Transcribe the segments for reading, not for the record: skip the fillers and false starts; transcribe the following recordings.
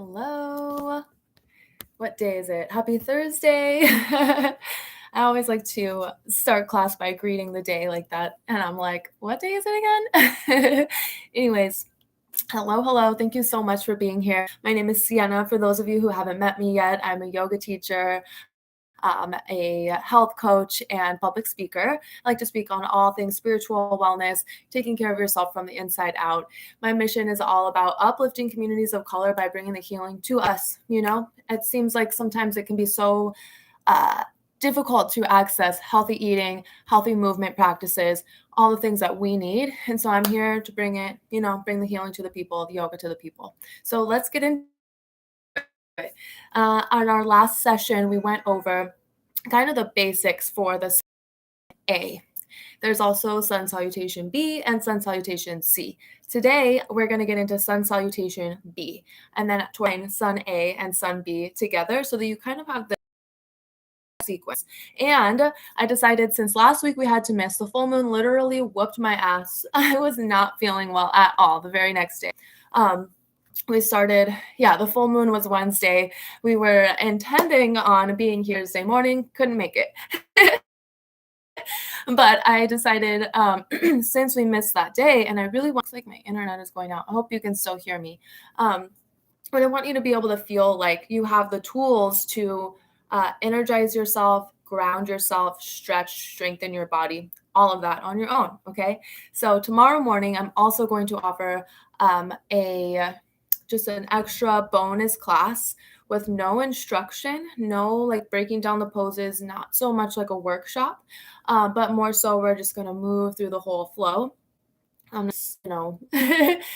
Hello. What day is it? Happy Thursday. I always like to start class by greeting the day like that. And I'm like, what day is it again? Anyways, hello. Thank you so much for being here. My name is Sienna. For those of you who haven't met me yet, I'm a yoga teacher, a health coach, and public speaker. I like to speak on all things spiritual wellness, taking care of yourself from the inside out. My mission is all about uplifting communities of color by bringing the healing to us. It seems like sometimes it can be so difficult to access healthy eating, healthy movement practices, all the things that we need. And so I'm here to bring the healing to the people, the yoga to the people. So let's get into it. On our last session, we went over kind of the basics for the A. There's also sun salutation B and sun salutation C. Today, we're going to get into sun salutation B and then join sun A and sun B together so that you kind of have the sequence. And I decided, since last week we had to miss, the full moon literally whooped my ass. I was not feeling well at all the very next day. The full moon was Wednesday. We were intending on being here Thursday morning, couldn't make it. But I decided, since we missed that day, and I really want, like my internet is going out. I hope you can still hear me. But I want you to be able to feel like you have the tools to energize yourself, ground yourself, stretch, strengthen your body, all of that on your own. Okay. So tomorrow morning, I'm also going to offer just an extra bonus class with no instruction, no like breaking down the poses, not so much like a workshop, but more so we're just going to move through the whole flow.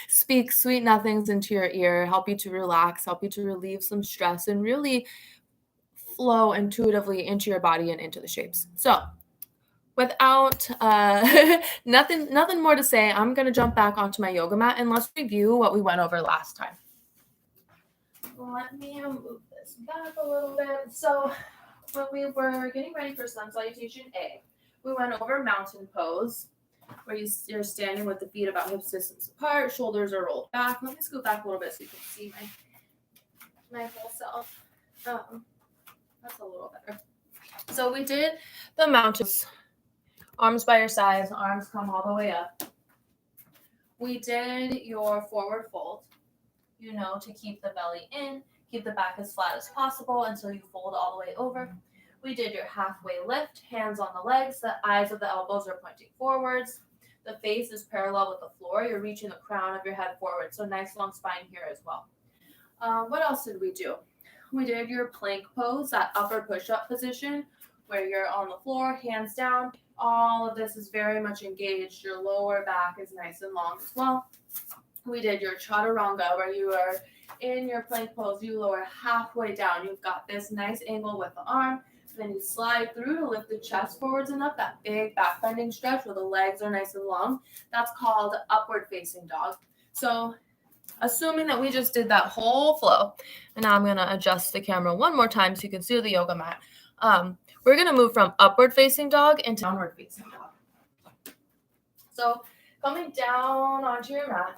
Speak sweet nothings into your ear, help you to relax, help you to relieve some stress, and really flow intuitively into your body and into the shapes. So without nothing more to say, I'm going to jump back onto my yoga mat and let's review what we went over last time. Let me move this back a little bit. So when we were getting ready for sun salutation A, we went over mountain pose, where you're standing with the feet about hip distance apart, shoulders are rolled back. Let me scoot back a little bit so you can see my whole self. That's a little better. So we did the mountains, arms by your sides, arms come all the way up. We did your forward fold, to keep the belly in, keep the back as flat as possible until you fold all the way over. We did your halfway lift, hands on the legs, the eyes of the elbows are pointing forwards. The face is parallel with the floor. You're reaching the crown of your head forward. So nice long spine here as well. What else did we do? We did your plank pose, that upper push-up position where you're on the floor, hands down. All of this is very much engaged. Your lower back is nice and long as well. We did your chaturanga, where you are in your plank pose. You lower halfway down. You've got this nice angle with the arm. Then you slide through to lift the chest forwards and up, that big back bending stretch where the legs are nice and long. That's called upward facing dog. So assuming that we just did that whole flow, and now I'm going to adjust the camera one more time so you can see the yoga mat. We're going to move from upward facing dog into downward facing dog. So coming down onto your mat,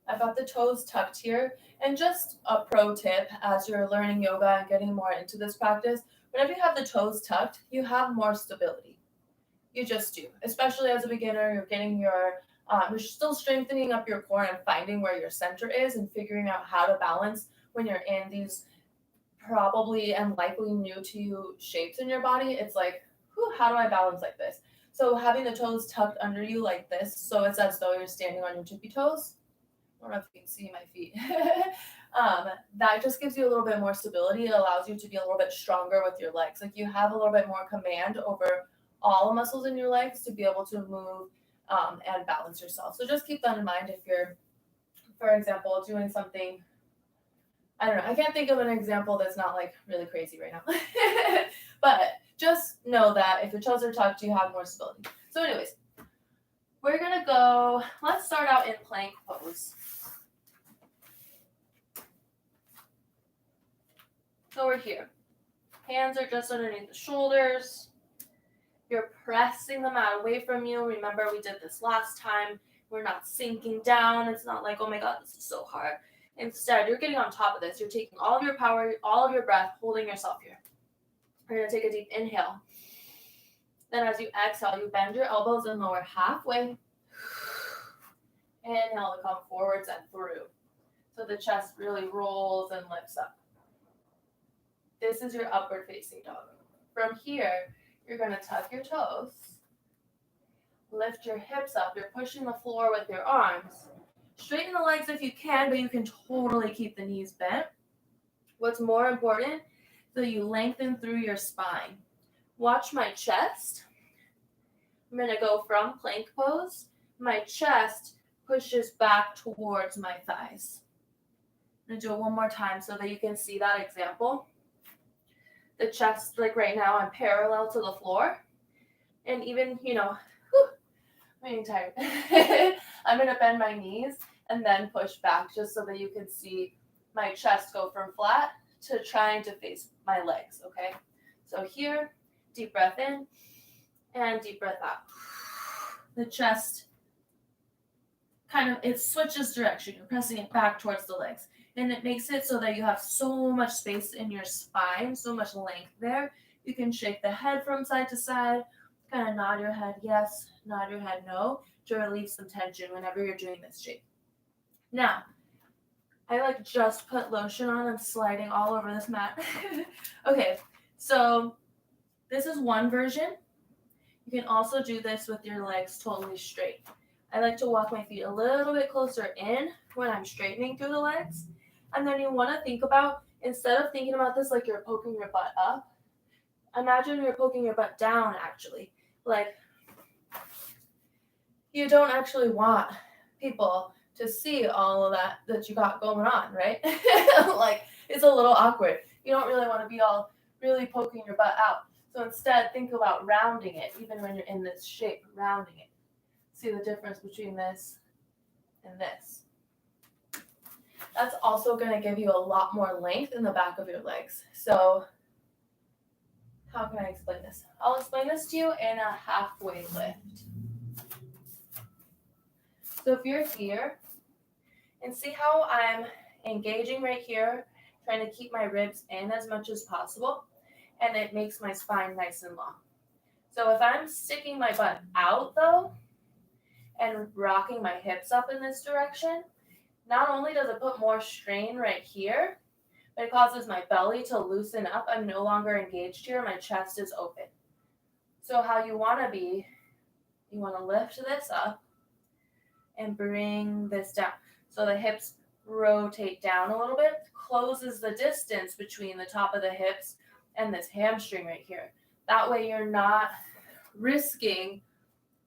I've got the toes tucked here. And just a pro tip as you're learning yoga and getting more into this practice, whenever you have the toes tucked, you have more stability. You just do. Especially as a beginner, you're still strengthening up your core and finding where your center is and figuring out how to balance when you're in these probably and likely new to you shapes in your body. It's like, how do I balance like this? So having the toes tucked under you like this, so it's as though you're standing on your tippy toes. I don't know if you can see my feet. That just gives you a little bit more stability. It allows you to be a little bit stronger with your legs. Like you have a little bit more command over all the muscles in your legs to be able to move and balance yourself. So just keep that in mind if you're, for example, doing something, I don't know, I can't think of an example that's not like really crazy right now. But just know that if your toes are tucked, you have more stability. So anyways, we're going to go, let's start out in plank pose. So we're here. Hands are just underneath the shoulders. You're pressing the mat away from you. Remember, we did this last time. We're not sinking down. It's not like, oh my God, this is so hard. Instead, you're getting on top of this. You're taking all of your power, all of your breath, holding yourself here. We're going to take a deep inhale. Then as you exhale, you bend your elbows and lower halfway. Inhale to come forwards and through. So the chest really rolls and lifts up. This is your upward facing dog. From here, you're going to tuck your toes. Lift your hips up. You're pushing the floor with your arms. Straighten the legs if you can, but you can totally keep the knees bent. What's more important, so you lengthen through your spine. Watch my chest. I'm going to go from plank pose. My chest pushes back towards my thighs. I'm going to do it one more time so that you can see that example. The chest, like right now, I'm parallel to the floor. And even, I'm getting tired. I'm going to bend my knees and then push back just so that you can see my chest go from flat to trying to face my legs, okay? So here, deep breath in and deep breath out. The chest it switches direction. You're pressing it back towards the legs. And it makes it so that you have so much space in your spine, so much length there. You can shake the head from side to side, kind of nod your head yes, nod your head no, to relieve some tension whenever you're doing this shape. Now, I just put lotion on. I'm sliding all over this mat. Okay, so this is one version. You can also do this with your legs totally straight. I like to walk my feet a little bit closer in when I'm straightening through the legs. And then you want to think about, instead of thinking about this like you're poking your butt up, imagine you're poking your butt down actually. Like, you don't actually want people to see all of that you got going on, right? Like, it's a little awkward. You don't really want to be all really poking your butt out. So instead, think about rounding it, even when you're in this shape, rounding it. See the difference between this and this. That's also going to give you a lot more length in the back of your legs. So how can I explain this? I'll explain this to you in a halfway lift. So if you're here, and see how I'm engaging right here, trying to keep my ribs in as much as possible, and it makes my spine nice and long. So if I'm sticking my butt out though, and rocking my hips up in this direction, not only does it put more strain right here, but it causes my belly to loosen up. I'm no longer engaged here. My chest is open. So how you want to be, you want to lift this up and bring this down. So the hips rotate down a little bit, closes the distance between the top of the hips and this hamstring right here. That way you're not risking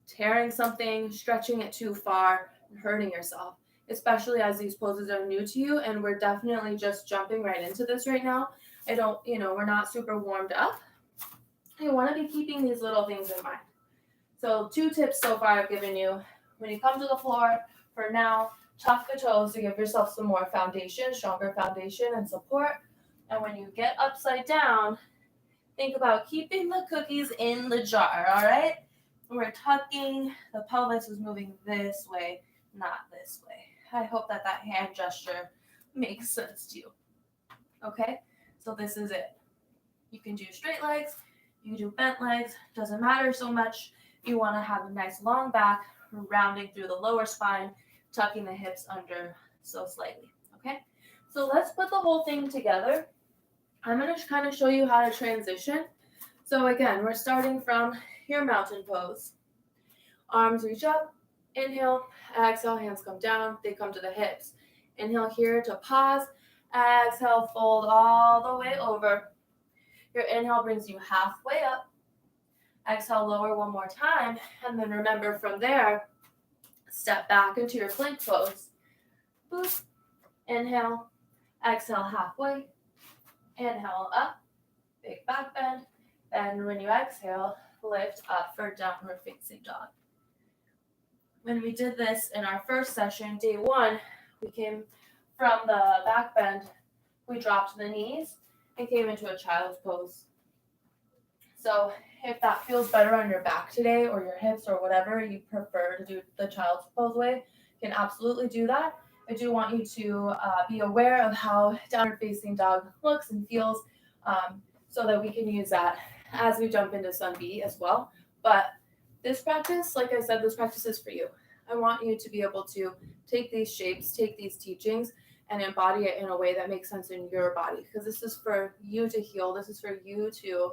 tearing something, stretching it too far, and hurting yourself, especially as these poses are new to you, and we're definitely just jumping right into this right now. We're not super warmed up. You want to be keeping these little things in mind. So 2 tips so far I've given you. When you come to the floor, for now, tuck the toes to give yourself some more foundation, stronger foundation and support. And when you get upside down, think about keeping the cookies in the jar, all right? We're tucking, the pelvis is moving this way, not this way. I hope that hand gesture makes sense to you. Okay, so this is it. You can do straight legs, you can do bent legs, doesn't matter so much. You want to have a nice long back, rounding through the lower spine, tucking the hips under so slightly. Okay, so let's put the whole thing together. I'm going to kind of show you how to transition. So again, we're starting from your mountain pose. Arms reach up, inhale, exhale, hands come down, they come to the hips. Inhale here to pause, exhale, fold all the way over. Your inhale brings you halfway up. Exhale, lower one more time, and then remember from there, step back into your plank pose. Boop, inhale, exhale halfway, inhale up, big back bend, and when you exhale, lift up for downward facing dog. When we did this in our first session, day 1, we came from the back bend, we dropped the knees and came into a child's pose. So if that feels better on your back today or your hips or whatever you prefer to do the child's pose way, you can absolutely do that. I do want you to be aware of how downward facing dog looks and feels, so that we can use that as we jump into sun B as well. But this practice, like I said, this practice is for you. I want you to be able to take these shapes, take these teachings, and embody it in a way that makes sense in your body. Because this is for you to heal. This is for you to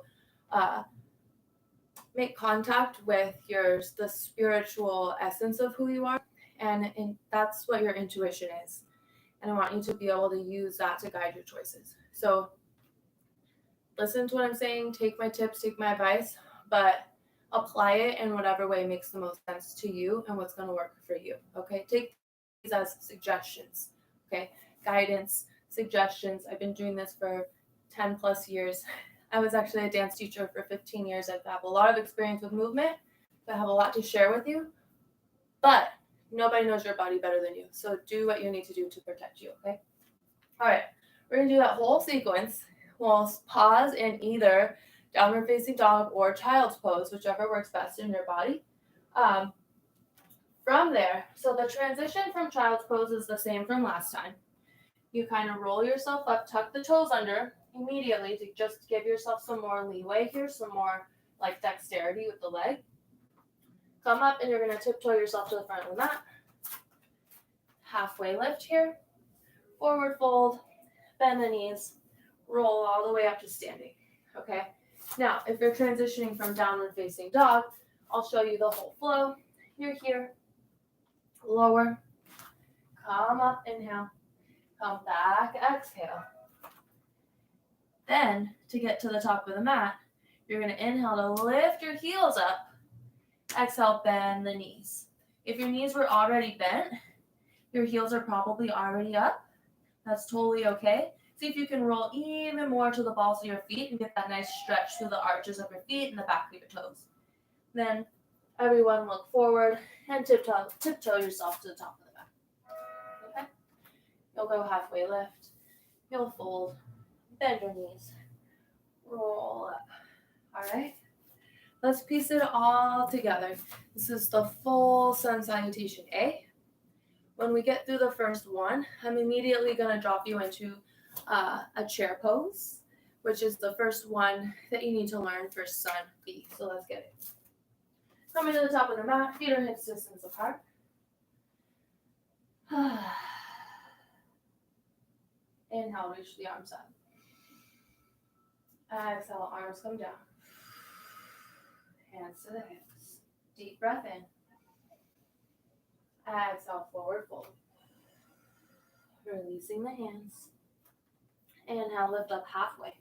make contact with the spiritual essence of who you are, and that's what your intuition is. And I want you to be able to use that to guide your choices. So listen to what I'm saying, take my tips, take my advice, but apply it in whatever way makes the most sense to you and what's going to work for you. Okay, take these as suggestions. Okay, guidance, suggestions. I've been doing this for 10 plus years. I was actually a dance teacher for 15 years. I have a lot of experience with movement. I have a lot to share with you, but nobody knows your body better than you. So do what you need to do to protect you, okay? All right, we're gonna do that whole sequence. We'll pause in either downward facing dog or child's pose, whichever works best in your body. From there, so the transition from child's pose is the same from last time. You kind of roll yourself up, tuck the toes under immediately to just give yourself some more leeway here, some more like dexterity with the leg. Come up and you're going to tiptoe yourself to the front of the mat. Halfway lift here. Forward fold, bend the knees, roll all the way up to standing. Okay. Now, if you're transitioning from downward facing dog, I'll show you the whole flow. You're here. Lower. Come up, inhale. Come back, exhale. Then, to get to the top of the mat, you're going to inhale to lift your heels up. Exhale, bend the knees. If your knees were already bent, your heels are probably already up. That's totally okay. See if you can roll even more to the balls of your feet and get that nice stretch through the arches of your feet and the back of your toes. Then, everyone look forward and tiptoe yourself to the top of the mat. Okay? You'll go halfway lift. You'll fold. Bend your knees. Roll up. All right? Let's piece it all together. This is the full sun salutation A. When we get through the first one, I'm immediately going to drop you into a chair pose, which is the first one that you need to learn for sun B. So let's get it. Coming to the top of the mat, feet are hips distance apart. Inhale, reach the arms up. Exhale, arms come down. Hands to the hips. Deep breath in. Exhale, forward fold. Releasing the hands. Inhale, lift up halfway.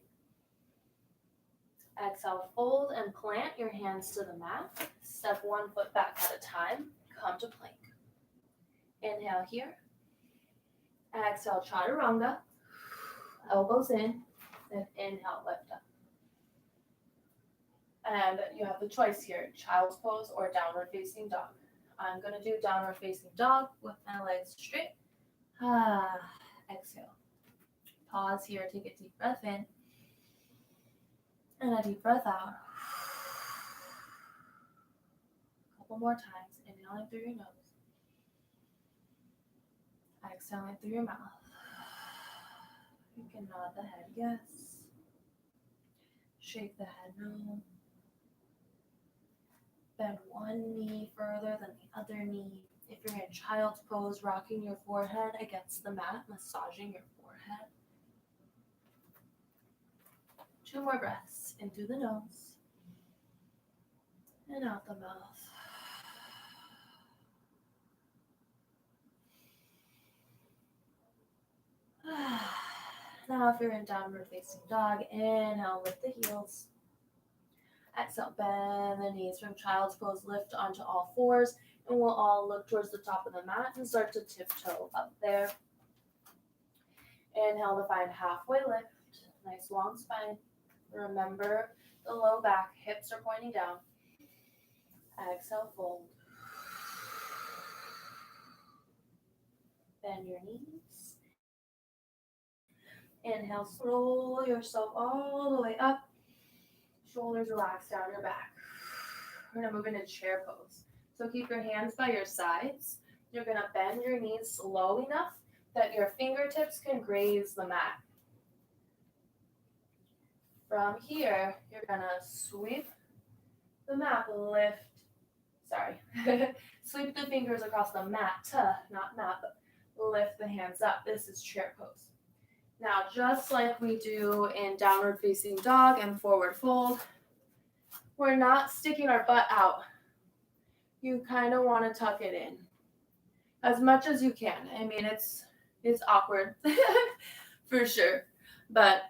Exhale, fold and plant your hands to the mat. Step one foot back at a time. Come to plank. Inhale here. Exhale, chaturanga. Elbows in. Then inhale, lift up. And you have the choice here, child's pose or downward facing dog. I'm going to do downward facing dog with my legs straight. Exhale. Pause here, take a deep breath in. And a deep breath out. A couple more times, inhaling through your nose. Exhaling through your mouth. You can nod the head yes. Shake the head no. Bend one knee further than the other knee. If you're in child's pose, rocking your forehead against the mat, massaging your forehead. 2 more breaths. In through the nose. And out the mouth. Now if you're in downward facing dog, inhale, lift the heels. Exhale, bend the knees from child's pose, lift onto all fours, and we'll all look towards the top of the mat and start to tiptoe up there. Inhale to find halfway lift, nice long spine. Remember the low back, hips are pointing down. Exhale, fold. Bend your knees. Inhale, roll yourself all the way up. Shoulders relax down your back. We're going to move into chair pose. So keep your hands by your sides. You're going to bend your knees slow enough that your fingertips can graze the mat. From here, you're gonna sweep the mat, sweep the fingers across the mat, not mat, but lift the hands up. This is chair pose. Now, just like we do in downward facing dog and forward fold, we're not sticking our butt out. You kind of want to tuck it in as much as you can. I mean, it's awkward for sure, but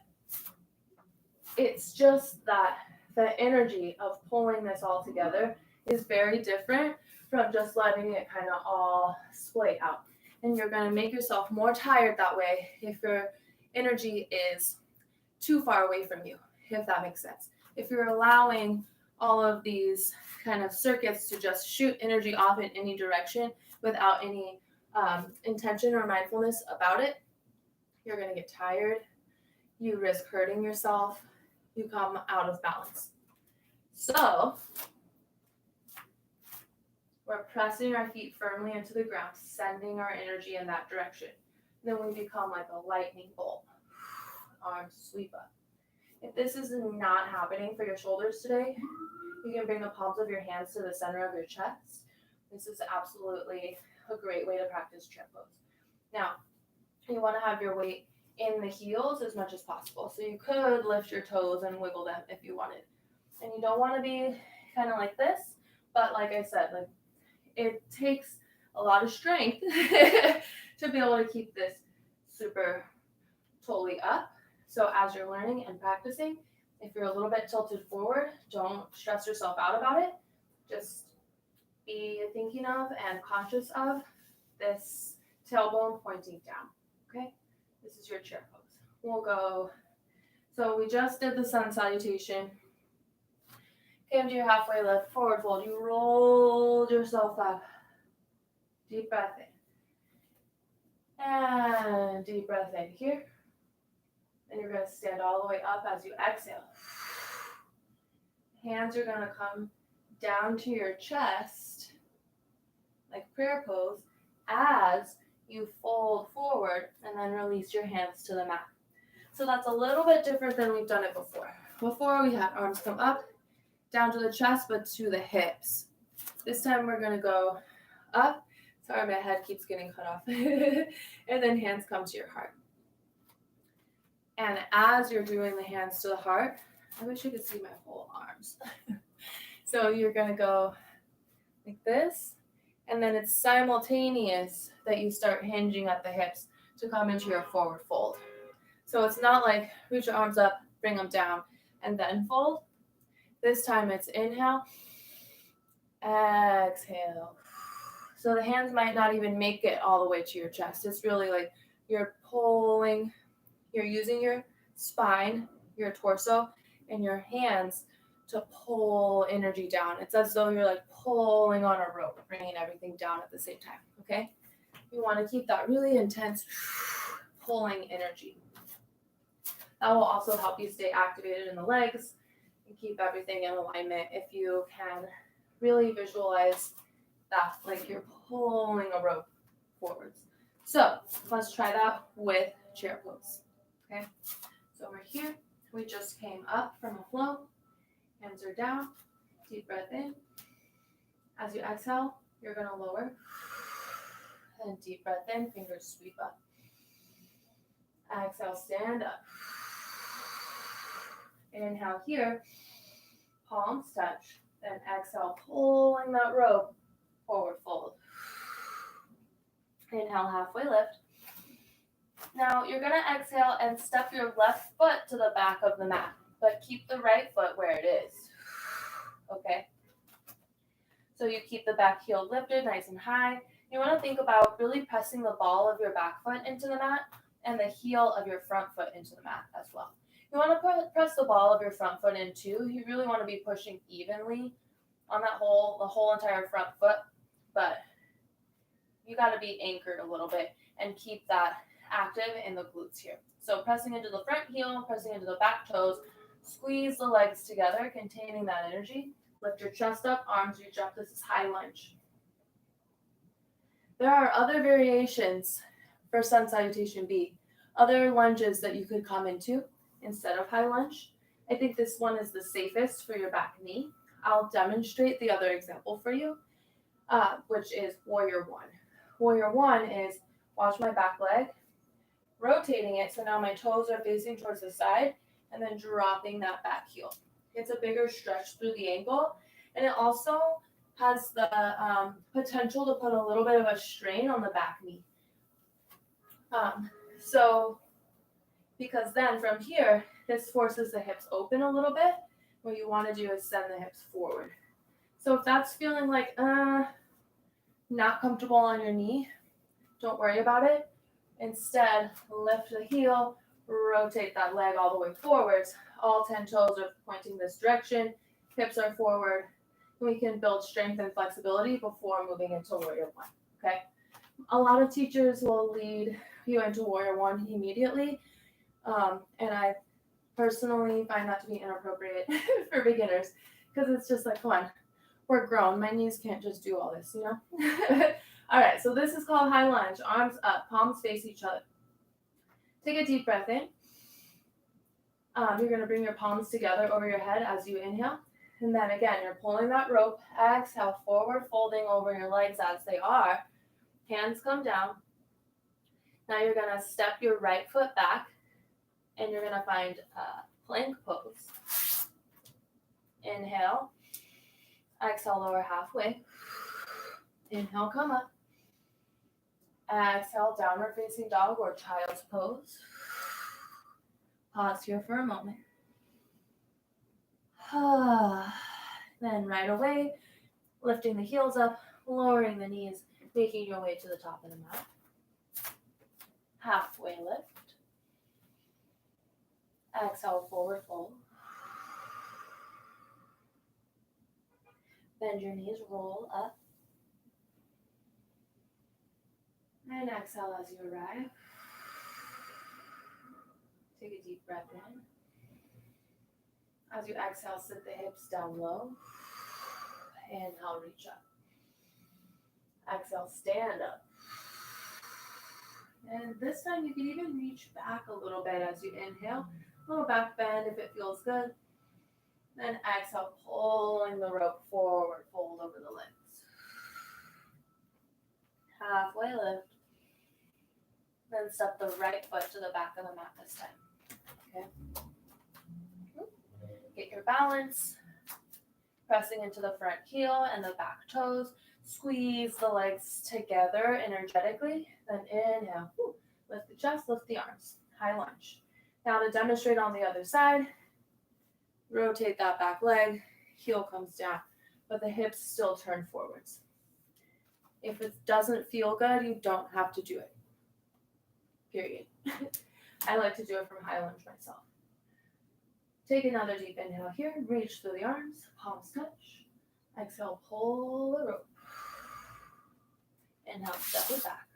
it's just that the energy of pulling this all together is very different from just letting it kind of all splay out. And you're going to make yourself more tired that way if your energy is too far away from you, if that makes sense. If you're allowing all of these kind of circuits to just shoot energy off in any direction without any intention or mindfulness about it, you're going to get tired. You risk hurting yourself. You come out of balance. So we're pressing our feet firmly into the ground, sending our energy in that direction. Then we become like a lightning bolt. Arms sweep up. If this is not happening for your shoulders today, you can bring the palms of your hands to the center of your chest. This is absolutely a great way to practice chair pose. Now, you want to have your weight in the heels as much as possible. So you could lift your toes and wiggle them if you wanted. And you don't want to be kind of like this, but like I said, like it takes a lot of strength to be able to keep this super totally up. So as you're learning and practicing, if you're a little bit tilted forward, don't stress yourself out about it. Just be thinking of and conscious of this tailbone pointing down, okay? This is your chair pose. We'll go, so we just did the sun salutation. Came to your halfway lift, forward fold. You rolled yourself up. Deep breath in. And deep breath in here. And you're going to stand all the way up as you exhale. Hands are going to come down to your chest, like prayer pose, as you fold forward and then release your hands to the mat. So that's a little bit different than we've done it before. Before we had arms come up, down to the chest, but to the hips. This time we're going to go up. Sorry, my head keeps getting cut off. And then hands come to your heart. And as you're doing the hands to the heart, I wish you could see my whole arms. So you're going to go like this. And then it's simultaneous that you start hinging at the hips to come into your forward fold. So it's not like reach your arms up, bring them down, and then fold. This time it's inhale, exhale. So the hands might not even make it all the way to your chest. It's really like you're pulling, you're using your spine, your torso, and your hands to pull energy down. It's as though you're like pulling on a rope, bringing everything down at the same time, okay? You want to keep that really intense pulling energy. That will also help you stay activated in the legs and keep everything in alignment if you can really visualize that, like you're pulling a rope forwards. So let's try that with chair pose, okay? So we're here. We just came up from a flow. Hands are down. Deep breath in. As you exhale, you're going to lower. And deep breath in, fingers sweep up. Exhale, stand up. Inhale here, palms touch. Then exhale, pulling that rope, forward fold. Inhale, halfway lift. Now you're going to exhale and step your left foot to the back of the mat, but keep the right foot where it is. Okay? So you keep the back heel lifted nice and high. You want to think about really pressing the ball of your back foot into the mat and the heel of your front foot into the mat as well. You want to press the ball of your front foot in too. You really want to be pushing evenly on the whole entire front foot, but you got to be anchored a little bit and keep that active in the glutes here. So pressing into the front heel, pressing into the back toes, squeeze the legs together, containing that energy. Lift your chest up, arms reach up. This is high lunge. There are other variations for sun salutation B. Other lunges that you could come into instead of high lunge. I think this one is the safest for your back knee. I'll demonstrate the other example for you, which is Warrior One. Warrior One is watch my back leg, rotating it so now my toes are facing towards the side, and then dropping that back heel. It's a bigger stretch through the ankle, and it also has the potential to put a little bit of a strain on the back knee. So because then from here, this forces the hips open a little bit. What you want to do is send the hips forward. So if that's feeling like not comfortable on your knee, don't worry about it. Instead, lift the heel, rotate that leg all the way forwards. All 10 toes are pointing this direction, hips are forward. We can build strength and flexibility before moving into Warrior One, okay? A lot of teachers will lead you into Warrior One immediately, and I personally find that to be inappropriate for beginners because it's just like, come on, we're grown. My knees can't just do all this, you know? All right, so this is called high lunge. Arms up, palms face each other. Take a deep breath in. You're going to bring your palms together over your head as you inhale. And then again, you're pulling that rope. Exhale, forward folding over your legs as they are. Hands come down. Now you're going to step your right foot back. And you're going to find plank pose. Inhale. Exhale, lower halfway. Inhale, come up. Exhale, downward facing dog or child's pose. Pause here for a moment. Then right away, lifting the heels up, lowering the knees, making your way to the top of the mat. Halfway lift. Exhale, forward fold. Bend your knees, roll up. And exhale as you arrive. Take a deep breath in. As you exhale, sit the hips down low. Inhale, reach up. Exhale, stand up. And this time you can even reach back a little bit as you inhale. A little back bend if it feels good. Then exhale, pulling the rope forward, fold over the legs. Halfway lift. Then step the right foot to the back of the mat this time. Okay. Get your balance. Pressing into the front heel and the back toes. Squeeze the legs together energetically. Then inhale. Lift the chest, lift the arms. High lunge. Now to demonstrate on the other side, rotate that back leg. Heel comes down, but the hips still turn forwards. If it doesn't feel good, you don't have to do it. Period. I like to do it from high lunge myself. Take another deep inhale here. Reach through the arms. Palms touch. Exhale, pull the rope. Inhale, step it back.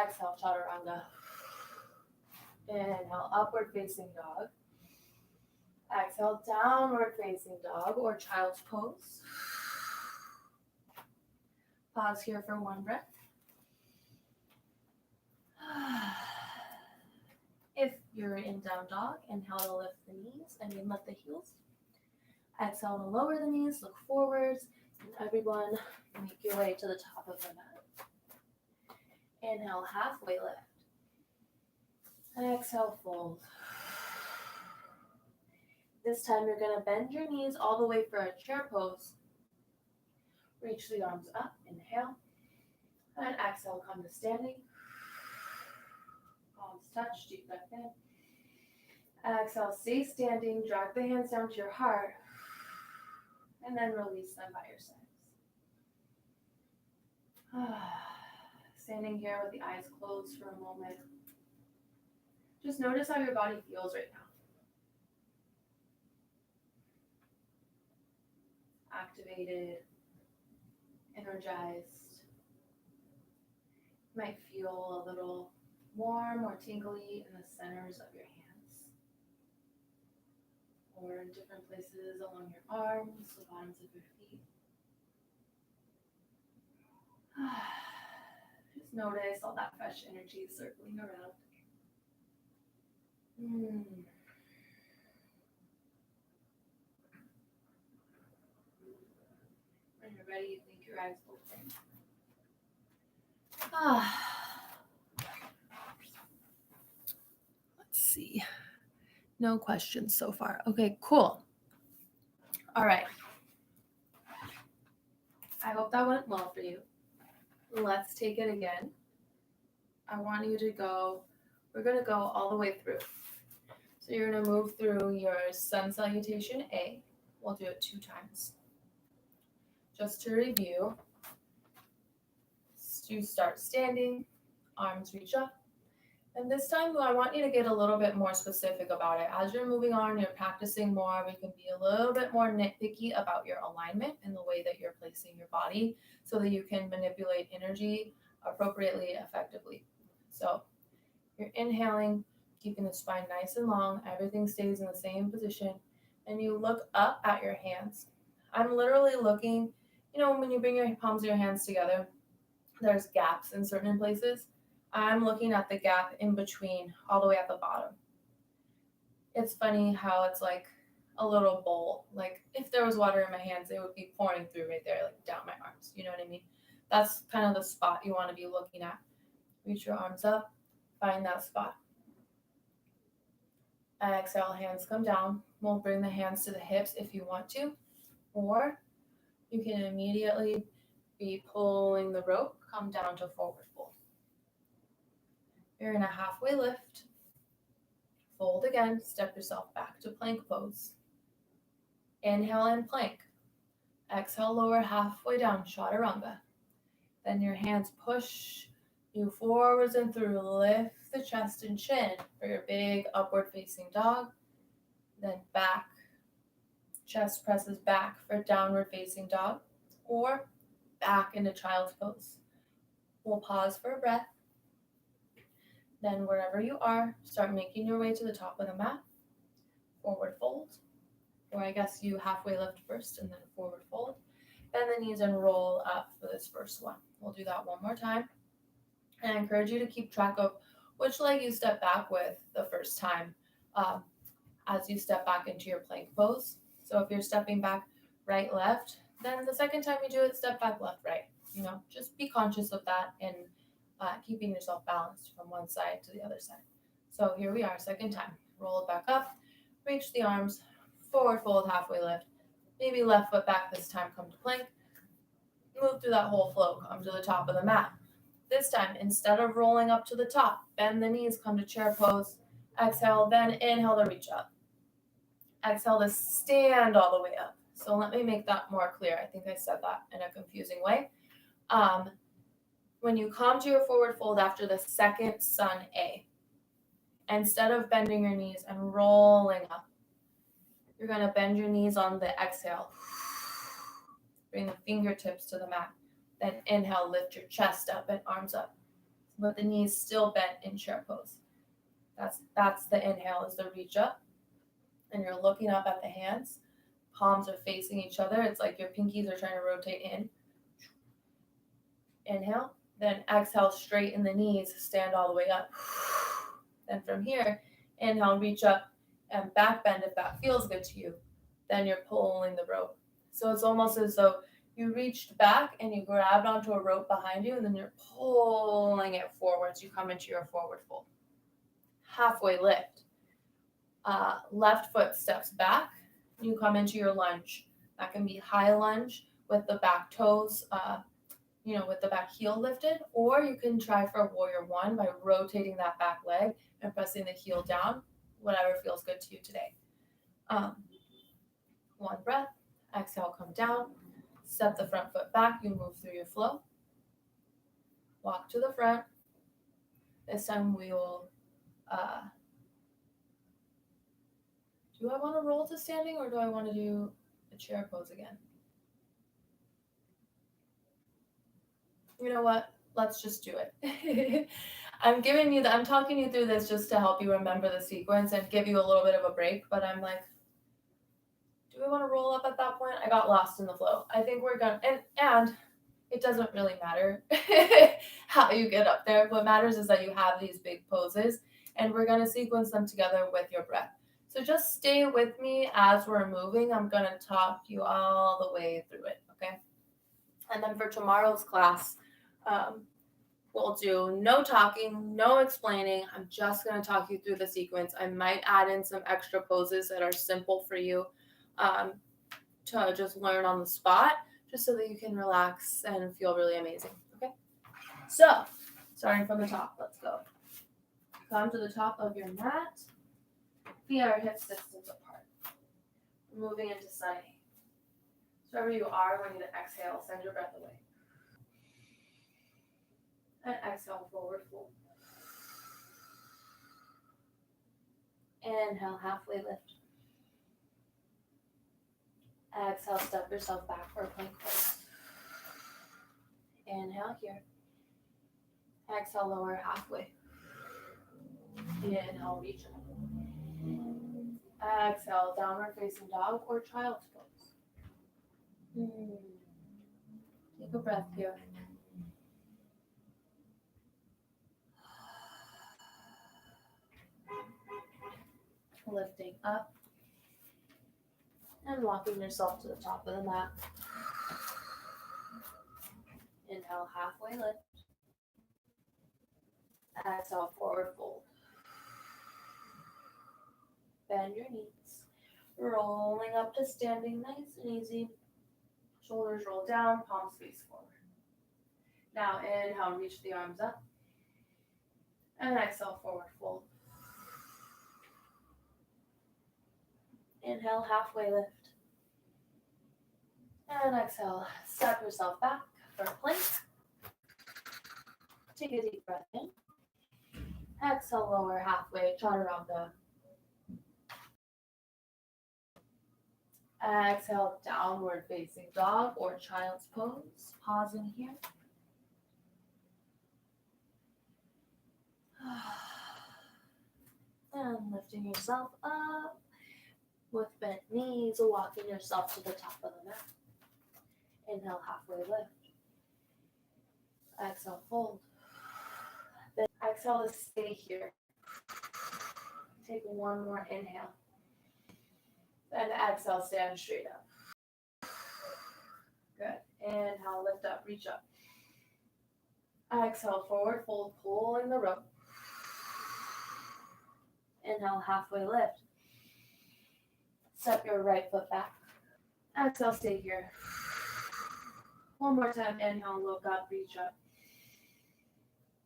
Exhale, chaturanga. Inhale, upward facing dog. Exhale, downward facing dog or child's pose. Pause here for one breath. If you're in down dog, inhale to lift the knees, lift the heels. Exhale to lower the knees, look forwards, and everyone make your way to the top of the mat. Inhale, halfway lift. Exhale, fold. This time you're going to bend your knees all the way for a chair pose. Reach the arms up, inhale. And exhale, come to standing. Palms touch, deep breath in. Exhale, stay standing, drag the hands down to your heart. And then release them by your sides. Standing here with the eyes closed for a moment. Just notice how your body feels right now. Activated, energized. You might feel a little warm or tingly in the centers of your hands, or in different places along your arms, the bottoms of your feet. Just notice all that fresh energy circling around. When you're ready, you blink your eyes open. Let's see. No questions so far. Okay, cool. All right. I hope that went well for you. Let's take it again. I want you to go, we're going to go all the way through. So you're going to move through your sun salutation A. We'll do it 2 times. Just to review, you start standing, arms reach up. And this time, I want you to get a little bit more specific about it. As you're moving on, you're practicing more. We can be a little bit more nitpicky about your alignment and the way that you're placing your body so that you can manipulate energy appropriately, effectively. So you're inhaling, keeping the spine nice and long. Everything stays in the same position. And you look up at your hands. I'm literally looking, when you bring your palms of your hands together, there's gaps in certain places. I'm looking at the gap in between, all the way at the bottom. It's funny how it's like a little bowl. Like if there was water in my hands, it would be pouring through right there, like down my arms. You know what I mean? That's kind of the spot you want to be looking at. Reach your arms up, find that spot. Exhale, hands come down. We'll bring the hands to the hips if you want to, or you can immediately be pulling the rope, come down to forward fold. You're in a halfway lift. Fold again, step yourself back to plank pose. Inhale in plank. Exhale, lower halfway down, chaturanga. Then your hands push you forwards and through. Lift the chest and chin for your big upward facing dog. Then back. Chest presses back for downward facing dog, or back into child's pose. We'll pause for a breath. Then wherever you are, start making your way to the top of the mat. Forward fold, or I guess you halfway lift first and then forward fold. Bend the knees and roll up for this first one. We'll do that one more time. And I encourage you to keep track of which leg you step back with the first time as you step back into your plank pose. So if you're stepping back right, left, then the second time you do it, step back left, right. Just be conscious of that and keeping yourself balanced from one side to the other side. So here we are, second time. Roll it back up, reach the arms, forward fold, halfway lift. Maybe left foot back this time, come to plank. Move through that whole flow, come to the top of the mat. This time, instead of rolling up to the top, bend the knees, come to chair pose. Exhale, then inhale to reach up. Exhale to stand all the way up. So let me make that more clear. I think I said that in a confusing way. When you come to your forward fold after the second sun A, instead of bending your knees and rolling up, you're going to bend your knees on the exhale. Bring the fingertips to the mat. Then inhale, lift your chest up and arms up. But the knees still bent in chair pose. That's the inhale, is the reach up. And you're looking up at the hands. Palms are facing each other. It's like your pinkies are trying to rotate in. Inhale. Then exhale, straighten the knees, stand all the way up. Then from here, inhale, reach up and back bend if that feels good to you. Then you're pulling the rope. So it's almost as though you reached back and you grabbed onto a rope behind you, and then you're pulling it forwards. You come into your forward fold. Halfway lift. Left foot steps back. You come into your lunge. That can be high lunge with the back toes, with the back heel lifted, or you can try for warrior one by rotating that back leg and pressing the heel down, whatever feels good to you today. One breath. Exhale, come down. Step the front foot back. You move through your flow. Walk to the front. This time we will, do I want to roll to standing, or do I want to do a chair pose again? You know what? Let's just do it. I'm talking you through this just to help you remember the sequence and give you a little bit of a break, but I'm like, do we want to roll up at that point? I got lost in the flow. I think we're going to, and it doesn't really matter how you get up there. What matters is that you have these big poses, and we're going to sequence them together with your breath. So just stay with me as we're moving. I'm going to talk you all the way through it, okay? And then for tomorrow's class, we'll do no talking, no explaining. I'm just going to talk you through the sequence. I might add in some extra poses that are simple for you to just learn on the spot, just so that you can relax and feel really amazing, okay? So, starting from the top, let's go. Come to the top of your mat. Feet are hip distance apart. Moving into sunny. So wherever you are, when you exhale, send your breath away. And exhale, forward fold. Inhale, halfway lift. Exhale, step yourself back for a plank pose. Inhale here. Exhale, lower halfway. Inhale, reach up. Exhale, downward facing dog or child's pose. Take a breath here. Lifting up and walking yourself to the top of the mat. Inhale, halfway lift. Exhale, forward fold. Bend your knees. Rolling up to standing, nice and easy. Shoulders roll down, palms face forward. Now inhale, reach the arms up. And exhale, forward fold. Inhale, halfway lift. And exhale, step yourself back for a plank. Take a deep breath in. Exhale, lower halfway, chaturanga. Exhale, downward facing dog or child's pose. Pausing here. And lifting yourself up with bent knees, walking yourself to the top of the mat. Inhale, halfway lift. Exhale, fold. Then exhale to stay here. Take one more inhale. Then exhale, stand straight up. Good. Inhale, lift up, reach up. Exhale, forward fold, pulling the rope. Inhale, halfway lift. Step your right foot back. Exhale, stay here. One more time, inhale, look up, reach up.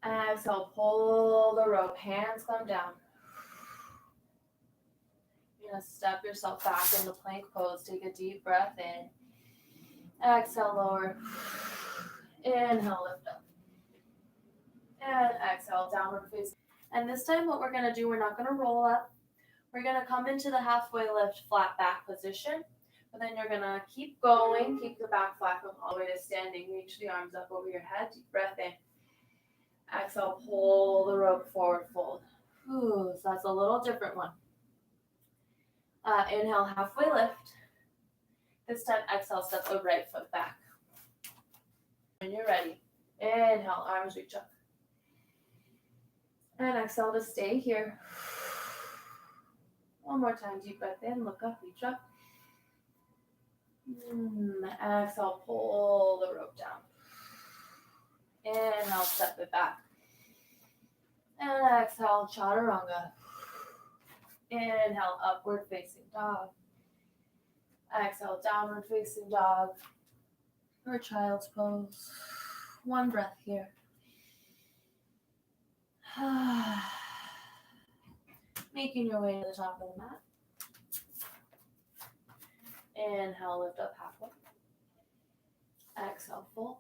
Exhale, pull the rope, hands come down. You're going to step yourself back into plank pose. Take a deep breath in. Exhale, lower. Inhale, lift up. And exhale, downward facing. And this time what we're going to do, we're not going to roll up. We're going to come into the halfway lift, flat back position. But then you're going to keep going. Keep the back flat, come all the way to standing. Reach the arms up over your head. Deep breath in. Exhale, pull the rope forward, fold. Ooh, so that's a little different one. Inhale, halfway lift. This time, exhale, step the right foot back. When you're ready, inhale, arms reach up. And exhale to stay here. One more time, deep breath in, look up, reach up. Exhale, pull the rope down. Inhale, step it back. And exhale, chaturanga. Inhale, upward facing dog. Exhale, downward facing dog or child's pose. One breath here. Making your way to the top of the mat. Inhale, lift up halfway. Exhale, fold.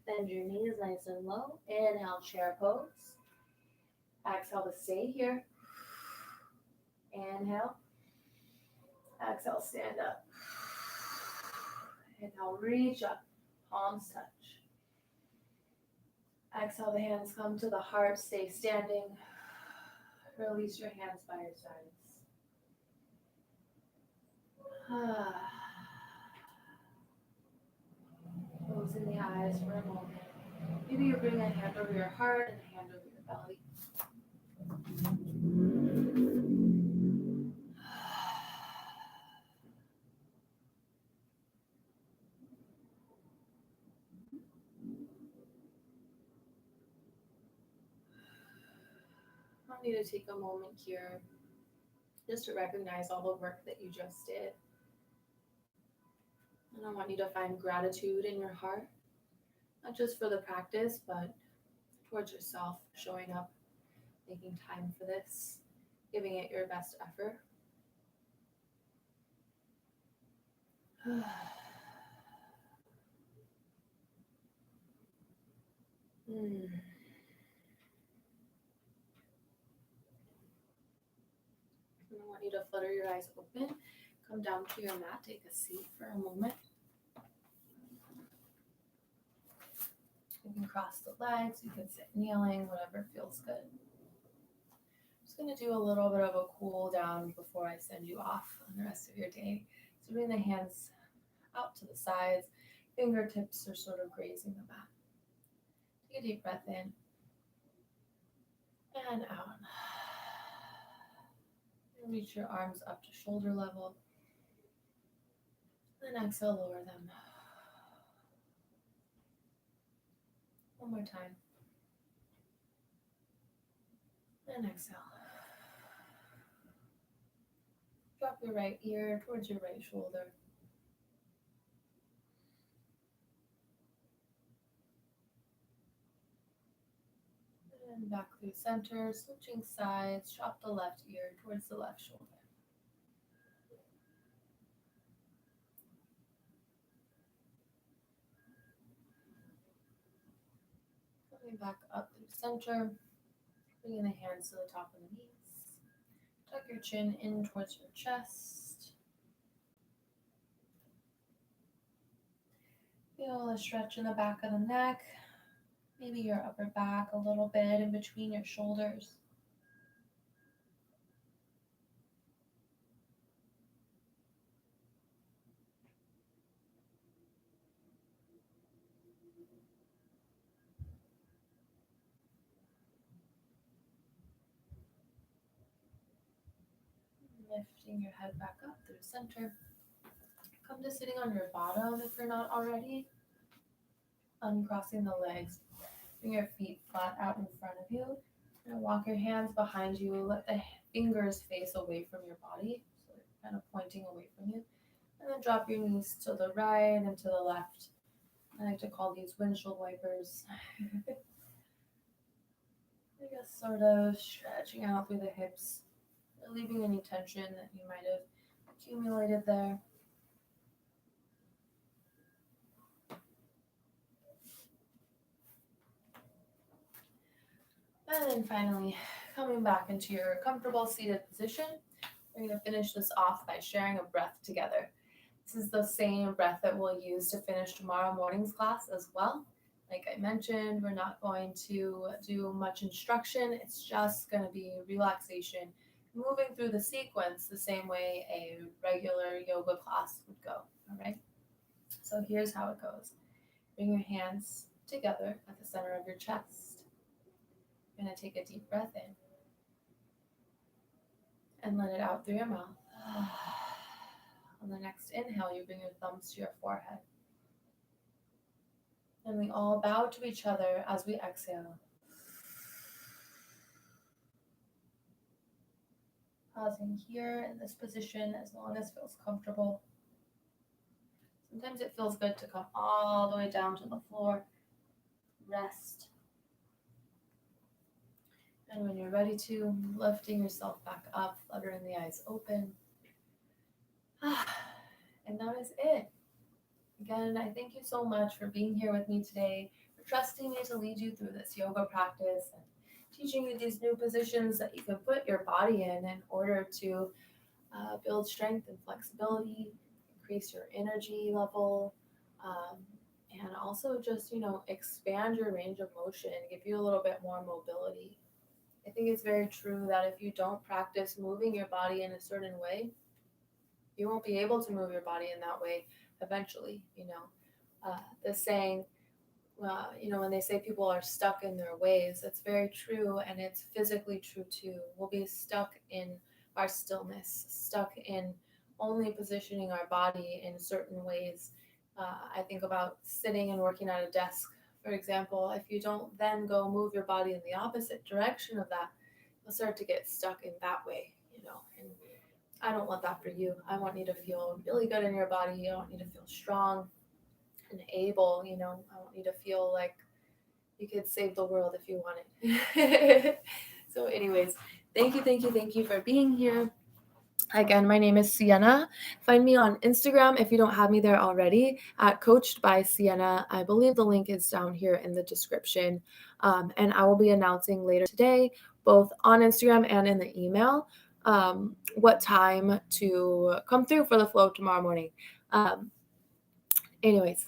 Bend your knees nice and low. Inhale, chair pose. Exhale to stay here. Inhale. Exhale, stand up. Inhale, reach up. Palms touch. Exhale, the hands come to the heart. Stay standing. Release your hands by your sides. Closing the eyes for a moment. Maybe you bring a hand over your heart and a hand over your belly. I want you to take a moment here just to recognize all the work that you just did. And I want you to find gratitude in your heart, not just for the practice, but towards yourself, showing up, making time for this, giving it your best effort. And I want you to flutter your eyes open, come down to your mat, take a seat for a moment. You can cross the legs, you can sit kneeling, whatever feels good. I'm just going to do a little bit of a cool down before I send you off on the rest of your day. So bring the hands out to the sides, fingertips are sort of grazing the mat. Take a deep breath in and out. And reach your arms up to shoulder level. Then exhale, lower them. One more time. And exhale. Drop your right ear towards your right shoulder. And back through center, switching sides, drop the left ear towards the left shoulder. Coming back up through center, bringing the hands to the top of the knees. Tuck your chin in towards your chest. Feel a stretch in the back of the neck, maybe your upper back a little bit in between your shoulders. Lifting your head back up through center. Come to sitting on your bottom if you're not already. Uncrossing the legs. Bring your feet flat out in front of you. And walk your hands behind you. Let the fingers face away from your body. So they're kind of pointing away from you. And then drop your knees to the right and to the left. I like to call these windshield wipers. I guess sort of stretching out through the hips, relieving any tension that you might have accumulated there. And then finally, coming back into your comfortable seated position, we're going to finish this off by sharing a breath together. This is the same breath that we'll use to finish tomorrow morning's class as well. Like I mentioned, we're not going to do much instruction. It's just going to be relaxation, moving through the sequence the same way a regular yoga class would go. All right. So here's how it goes. Bring your hands together at the center of your chest. You're going to take a deep breath in and let it out through your mouth. On the next inhale, you bring your thumbs to your forehead. And we all bow to each other as we exhale. Pausing here in this position as long as feels comfortable. Sometimes it feels good to come all the way down to the floor. Rest. And when you're ready to, lifting yourself back up, fluttering the eyes open. And that is it. Again, I thank you so much for being here with me today, for trusting me to lead you through this yoga practice and teaching you these new positions that you can put your body in order to build strength and flexibility, increase your energy level, and also just, expand your range of motion, give you a little bit more mobility. I think it's very true that if you don't practice moving your body in a certain way, you won't be able to move your body in that way eventually. The saying, when they say people are stuck in their ways, it's very true, and it's physically true too. We'll be stuck in our stillness, stuck in only positioning our body in certain ways. I think about sitting and working at a desk, for example. If you don't then go move your body in the opposite direction of that, you'll start to get stuck in that way. And I don't want that for you. I want you to feel really good in your body. I want you to feel strong and able. I want you to feel like you could save the world if you wanted. So, anyways, thank you for being here. Again, my name is Sienna. Find me on Instagram if you don't have me there already at Coached by Sienna. I believe the link is down here in the description. And I will be announcing later today, both on Instagram and in the email, what time to come through for the flow tomorrow morning. Anyways,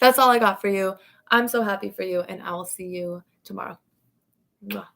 that's all I got for you. I'm so happy for you, and I will see you tomorrow. Mwah.